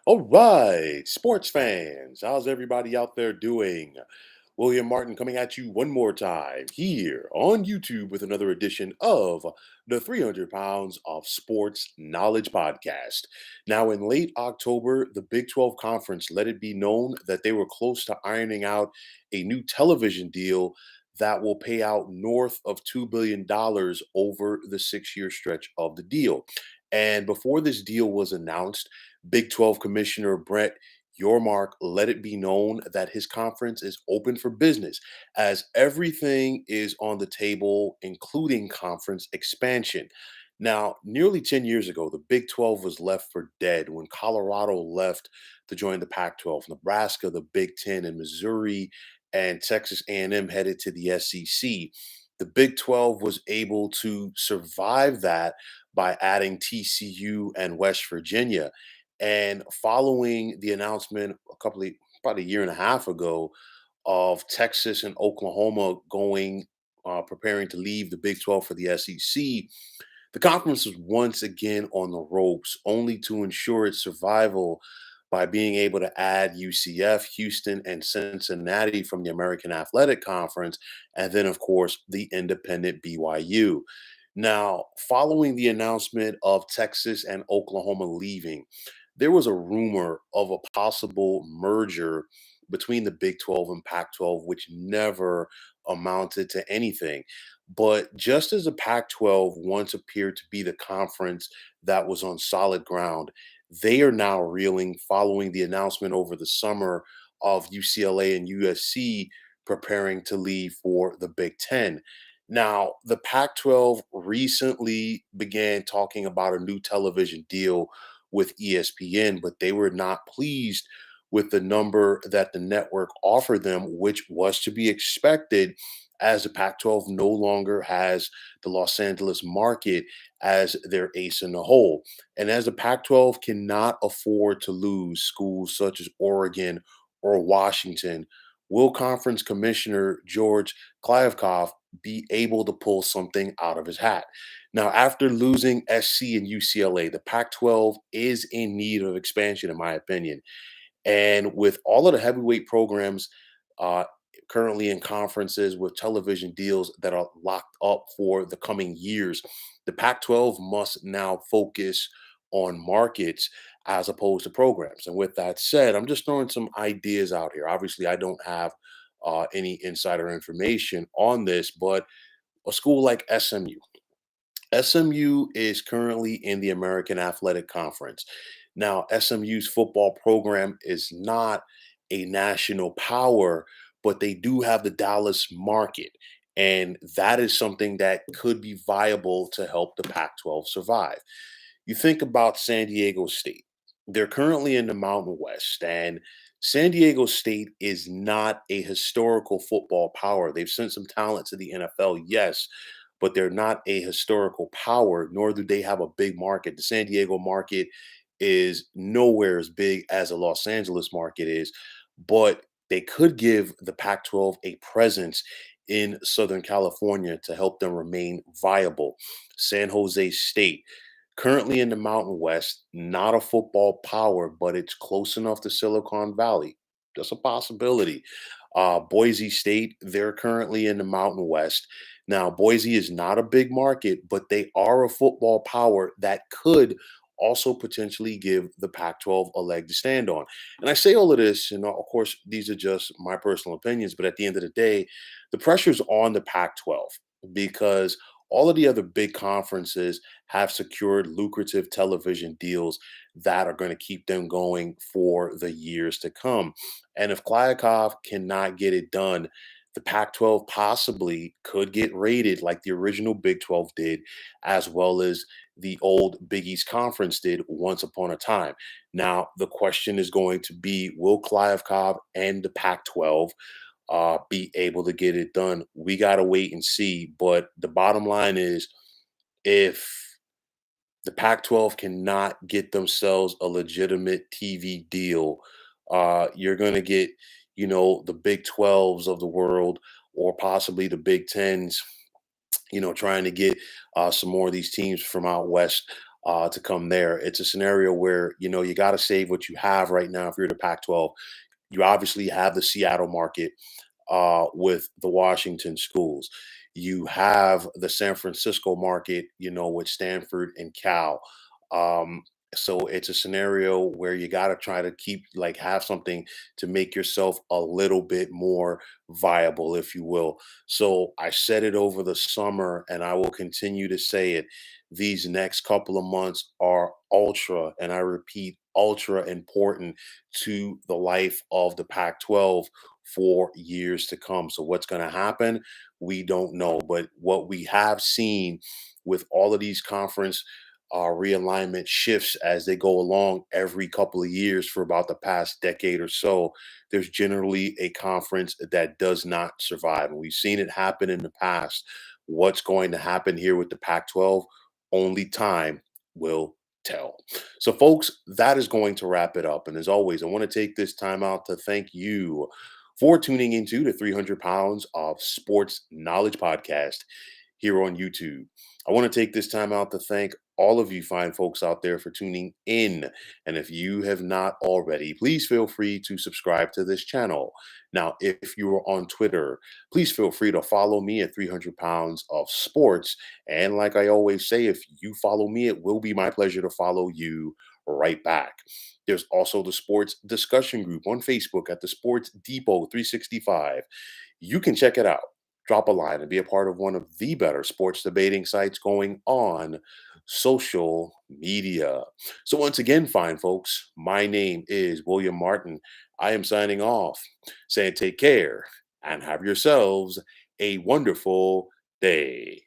All right, sports fans, how's everybody out there doing? William Martin coming at you one more time here on YouTube with another edition of the 300 Pounds of Sports Knowledge Podcast. Now, in late October, the Big 12 Conference let it be known that they were close to ironing out a new television deal that will pay out north of $2 billion over the 6 year stretch of the deal. And before this deal was announced, Big 12 Commissioner Brett Yormark let it be known that his conference is open for business as everything is on the table, including conference expansion. Now, nearly 10 years ago, the Big 12 was left for dead when Colorado left to join the Pac-12, Nebraska, the Big 10, and Missouri and Texas A&M headed to the SEC. The Big 12 was able to survive that by adding TCU and West Virginia. And following the announcement about a year and a half ago of Texas and Oklahoma preparing to leave the Big 12 for the SEC, the conference was once again on the ropes, only to ensure its survival by being able to add UCF, Houston, and Cincinnati from the American Athletic Conference, and then, of course, the independent BYU. Now, following the announcement of Texas and Oklahoma leaving, there was a rumor of a possible merger between the Big 12 and Pac 12, which never amounted to anything. But just as the Pac 12 once appeared to be the conference that was on solid ground, they are now reeling following the announcement over the summer of UCLA and USC preparing to leave for the Big Ten. Now, the Pac 12 recently began talking about a new television deal with ESPN, but they were not pleased with the number that the network offered them, which was to be expected as the Pac 12 no longer has the Los Angeles market as their ace in the hole. And as the Pac 12 cannot afford to lose schools such as Oregon or Washington, will Conference Commissioner George Kliavkoff be able to pull something out of his hat? Now, after losing SC and UCLA, the Pac 12 is in need of expansion, in my opinion. And with all of the heavyweight programs uh, currently in conferences with television deals that are locked up for the coming years, the Pac 12 must now focus on markets as opposed to programs. And with that said, I'm just throwing some ideas out here. Obviously, I don't have any insider information on this, but a school like SMU. SMU is currently in the American Athletic Conference. Now, SMU's football program is not a national power, but they do have the Dallas market. And that is something that could be viable to help the Pac 12 survive. You think about San Diego State. They're currently in the Mountain West, and San Diego State is not a historical football power. They've sent some talent to the NFL, yes, but they're not a historical power, nor do they have a big market. The San Diego market is nowhere as big as a Los Angeles market is, but they could give the Pac 12 a presence in Southern California to help them remain viable. San Jose State, currently in the Mountain West, not a football power, but it's close enough to Silicon Valley. Just a possibility. Boise State, they're currently in the Mountain West. Now, Boise is not a big market, but they are a football power that could also potentially give the Pac 12 a leg to stand on. And I say all of this, and of course, these are just my personal opinions, but at the end of the day, the pressure's on the Pac 12 because all of the other big conferences have secured lucrative television deals that are going to keep them going for the years to come. And if Klyakov cannot get it done, the Pac 12 possibly could get raided like the original Big 12 did, as well as the old Big East Conference did once upon a time. Now, the question is going to be, will Klyakov and the Pac 12 be able to get it done? We got to wait and see. But the bottom line is, if the Pac 12 cannot get themselves a legitimate TV deal, you're going to get, the Big 12s of the world or possibly the Big 10s, trying to get some more of these teams from out west to come there. It's a scenario where, you got to save what you have right now if you're the Pac 12. You obviously have the Seattle market with the Washington schools. You have the San Francisco market, with Stanford and Cal. Um, so it's a scenario where you got to try to keep like have something to make yourself a little bit more viable, if you will. So I said it over the summer and I will continue to say it. These next couple of months are ultra, and I repeat, ultra important to the life of the Pac 12 for years to come. So, what's going to happen? We don't know. But what we have seen with all of these conference realignment shifts as they go along every couple of years for about the past decade or so, there's generally a conference that does not survive. And we've seen it happen in the past. What's going to happen here with the Pac 12? Only time will tell. So, folks, that is going to wrap it up. And as always, I want to take this time out to thank you for tuning into the 300 Pounds of Sports Knowledge podcast here on YouTube. I want to take this time out to thank all of you fine folks out there for tuning in. And if you have not already, please feel free to subscribe to this channel. Now, if you are on Twitter, please feel free to follow me at 300 Pounds of Sports. And like I always say, if you follow me, it will be my pleasure to follow you right back. There's also the sports discussion group on Facebook at the Sports Depot 365. You can check it out. Drop a line and be a part of one of the better sports debating sites going on social media. So, once again, fine folks, my name is William Martin. I am signing off, saying take care and have yourselves a wonderful day.